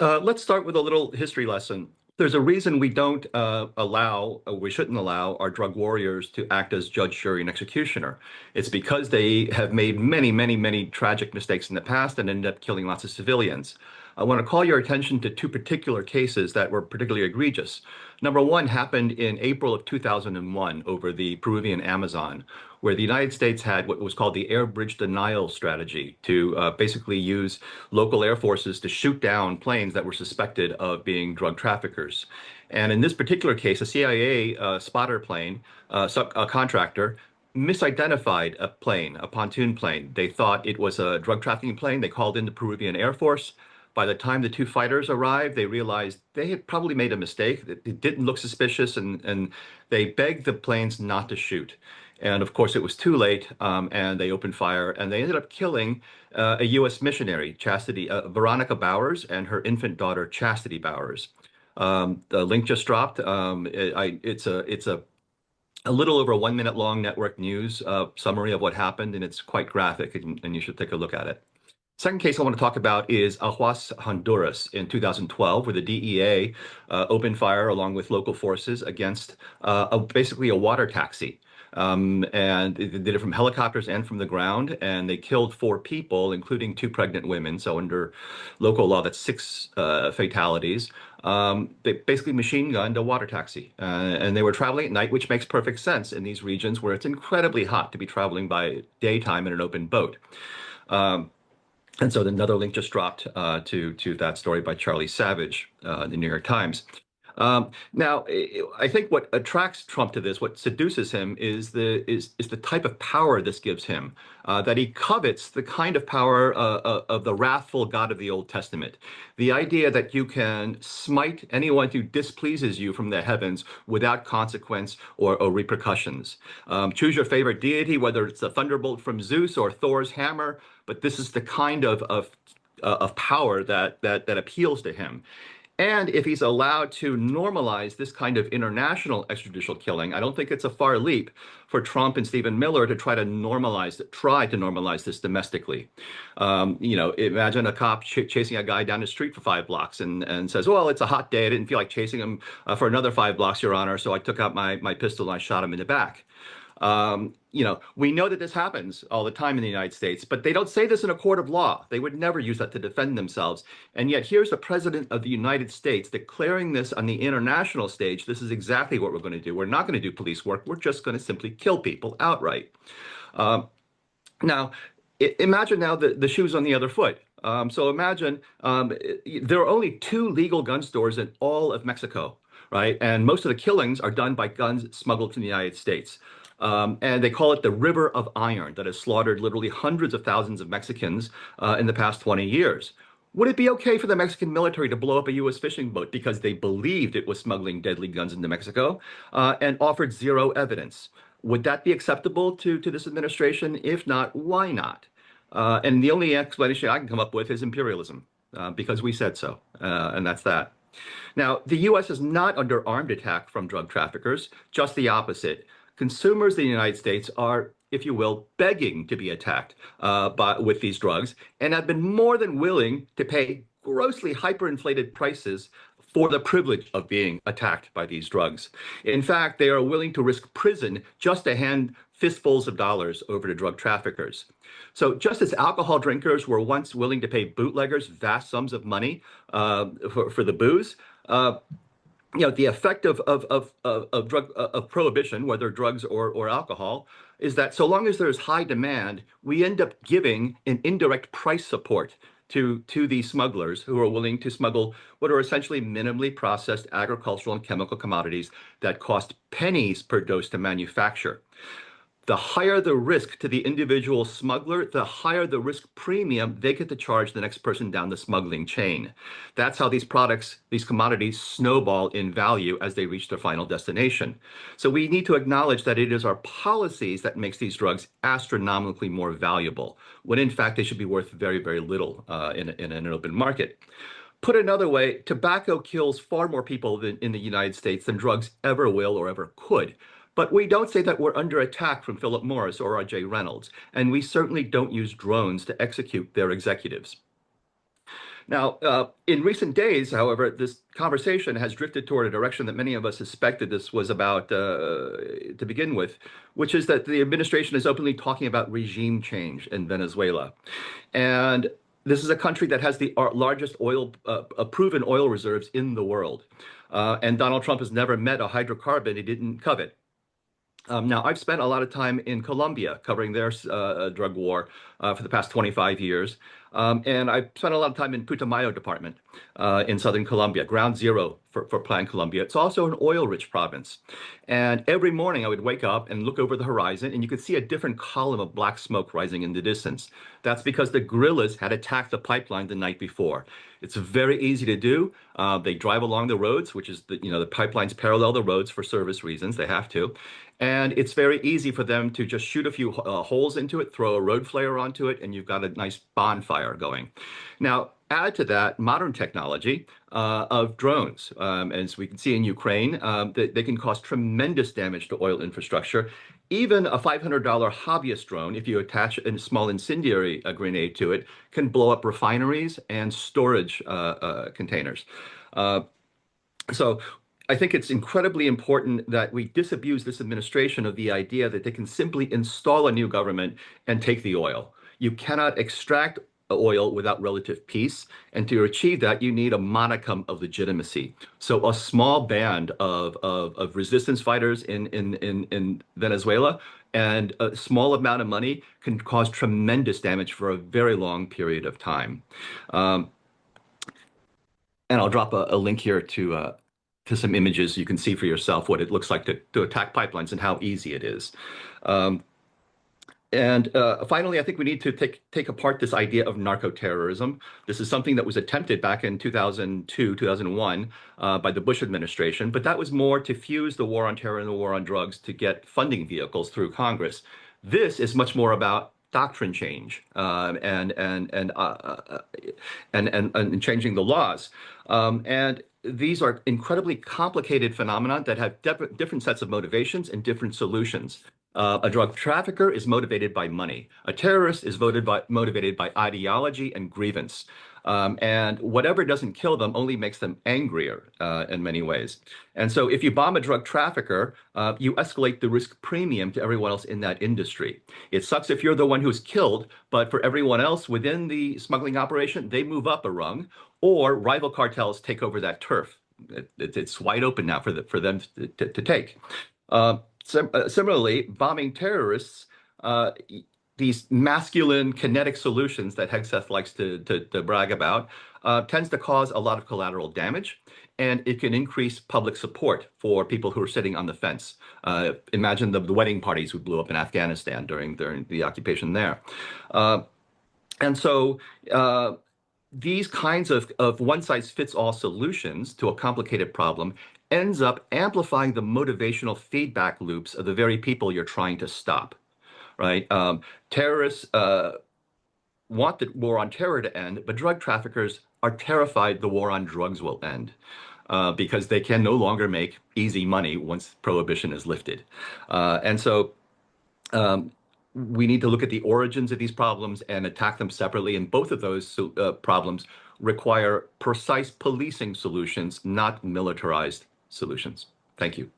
Let's start with a little history lesson. There's a reason we don't we shouldn't allow our drug warriors to act as judge, jury, and executioner. It's because they have made many, many, many tragic mistakes in the past and ended up killing lots of civilians. I want to call your attention to two particular cases that were particularly egregious. Number one happened in April of 2001 over the Peruvian Amazon, where the United States had what was called the air bridge denial strategy to basically use local air forces to shoot down planes that were suspected of being drug traffickers. And in this particular case, a CIA spotter plane, a contractor, misidentified a plane, a pontoon plane. They thought it was a drug trafficking plane. They called in the Peruvian Air Force. By the time the two fighters arrived, they realized they had probably made a mistake. It didn't look suspicious, and they begged the planes not to shoot. And of course, it was too late, and they opened fire, and they ended up killing a U.S. missionary, Veronica Bowers, and her infant daughter, Chastity Bowers. The link just dropped. It's a little over a 1 minute long network news summary of what happened, and it's quite graphic, and you should take a look at it. Second case I want to talk about is Aguas, Honduras in 2012, where the DEA opened fire along with local forces against basically a water taxi. And they did it from helicopters and from the ground, and they killed 4 people, including 2 pregnant women. So under local law, that's 6 fatalities. They basically machine gunned a water taxi, and they were traveling at night, which makes perfect sense in these regions where it's incredibly hot to be traveling by daytime in an open boat. And so another link just dropped to that story by Charlie Savage, the New York Times. Now, I think what attracts Trump to this, what seduces him, is the type of power this gives him. That he covets the kind of power of the wrathful God of the Old Testament. The idea that you can smite anyone who displeases you from the heavens without consequence or repercussions. Choose your favorite deity, whether it's a thunderbolt from Zeus or Thor's hammer, but this is the kind of power that appeals to him. And if he's allowed to normalize this kind of international extrajudicial killing, I don't think it's a far leap for Trump and Stephen Miller to try to normalize this domestically. Imagine a cop chasing a guy down the street for 5 blocks and says, "Well, it's a hot day. I didn't feel like chasing him for another 5 blocks, Your Honor. So I took out my pistol and I shot him in the back." We know that this happens all the time in the United States, but they don't say this in a court of law. They would never use that to defend themselves. And yet here's the president of the United States declaring this on the international stage. This is exactly what we're going to do. We're not going to do police work. We're just going to simply kill people outright. Now, imagine now the shoe's on the other foot. So imagine there are only 2 legal gun stores in all of Mexico, right? And most of the killings are done by guns smuggled from the United States. And they call it the River of Iron that has slaughtered literally hundreds of thousands of Mexicans in the past 20 years. Would it be okay for the Mexican military to blow up a U.S. fishing boat because they believed it was smuggling deadly guns into Mexico and offered zero evidence? Would that be acceptable to this administration? If not, why not? And the only explanation I can come up with is imperialism, because we said so, and that's that. Now, the U.S. is not under armed attack from drug traffickers, just the opposite. Consumers in the United States are, if you will, begging to be attacked with these drugs and have been more than willing to pay grossly hyperinflated prices for the privilege of being attacked by these drugs. In fact, they are willing to risk prison just to hand fistfuls of dollars over to drug traffickers. So just as alcohol drinkers were once willing to pay bootleggers vast sums of money for the booze, the effect of prohibition, whether drugs or alcohol, is that so long as there's high demand, we end up giving an indirect price support to these smugglers who are willing to smuggle what are essentially minimally processed agricultural and chemical commodities that cost pennies per dose to manufacture. The higher the risk to the individual smuggler, the higher the risk premium they get to charge the next person down the smuggling chain. That's how these commodities snowball in value as they reach their final destination. So we need to acknowledge that it is our policies that makes these drugs astronomically more valuable, when in fact they should be worth very, very little in an open market. Put another way, tobacco kills far more people in the United States than drugs ever will or ever could. But we don't say that we're under attack from Philip Morris or R.J. Reynolds, and we certainly don't use drones to execute their executives. Now, in recent days, however, this conversation has drifted toward a direction that many of us suspected this was about to begin with, which is that the administration is openly talking about regime change in Venezuela. And this is a country that has the largest proven oil reserves in the world. And Donald Trump has never met a hydrocarbon he didn't covet. Now, I've spent a lot of time in Colombia covering their drug war for the past 25 years. And I've spent a lot of time in Putumayo Department in southern Colombia, ground zero for Plan Colombia. It's also an oil-rich province. And every morning I would wake up and look over the horizon, and you could see a different column of black smoke rising in the distance. That's because the guerrillas had attacked the pipeline the night before. It's very easy to do. They drive along the roads, which is the pipelines parallel the roads for service reasons. They have to. And it's very easy for them to just shoot a few holes into it, throw a road flare onto it, and you've got a nice bonfire going. Now, add to that modern technology of drones. As we can see in Ukraine, they can cause tremendous damage to oil infrastructure. Even a $500 hobbyist drone, if you attach a small incendiary grenade to it, can blow up refineries and storage containers. So I think it's incredibly important that we disabuse this administration of the idea that they can simply install a new government and take the oil. You cannot extract oil without relative peace. And to achieve that, you need a modicum of legitimacy. So a small band of resistance fighters in Venezuela and a small amount of money can cause tremendous damage for a very long period of time. And I'll drop a link here to some images. You can see for yourself what it looks like to attack pipelines and how easy it is. And finally, I think we need to take apart this idea of narco-terrorism. This is something that was attempted back in 2002, 2001 by the Bush administration, but that was more to fuse the war on terror and the war on drugs to get funding vehicles through Congress. This is much more about doctrine change and changing the laws. And these are incredibly complicated phenomena that have different sets of motivations and different solutions. A drug trafficker is motivated by money. A terrorist is motivated by ideology and grievance. And whatever doesn't kill them only makes them angrier in many ways. And so if you bomb a drug trafficker, you escalate the risk premium to everyone else in that industry. It sucks if you're the one who's killed, but for everyone else within the smuggling operation, they move up a rung, or rival cartels take over that turf. It's wide open now for them to take. Similarly, bombing terrorists, these masculine kinetic solutions that Hegseth likes to brag about, tends to cause a lot of collateral damage, and it can increase public support for people who are sitting on the fence. Imagine the wedding parties who blew up in Afghanistan during the occupation there. And so these kinds of one-size-fits-all solutions to a complicated problem ends up amplifying the motivational feedback loops of the very people you're trying to stop, right? Terrorists want the war on terror to end, but drug traffickers are terrified the war on drugs will end because they can no longer make easy money once prohibition is lifted. And so we need to look at the origins of these problems and attack them separately. And both of those problems require precise policing solutions, not militarized solutions. Thank you.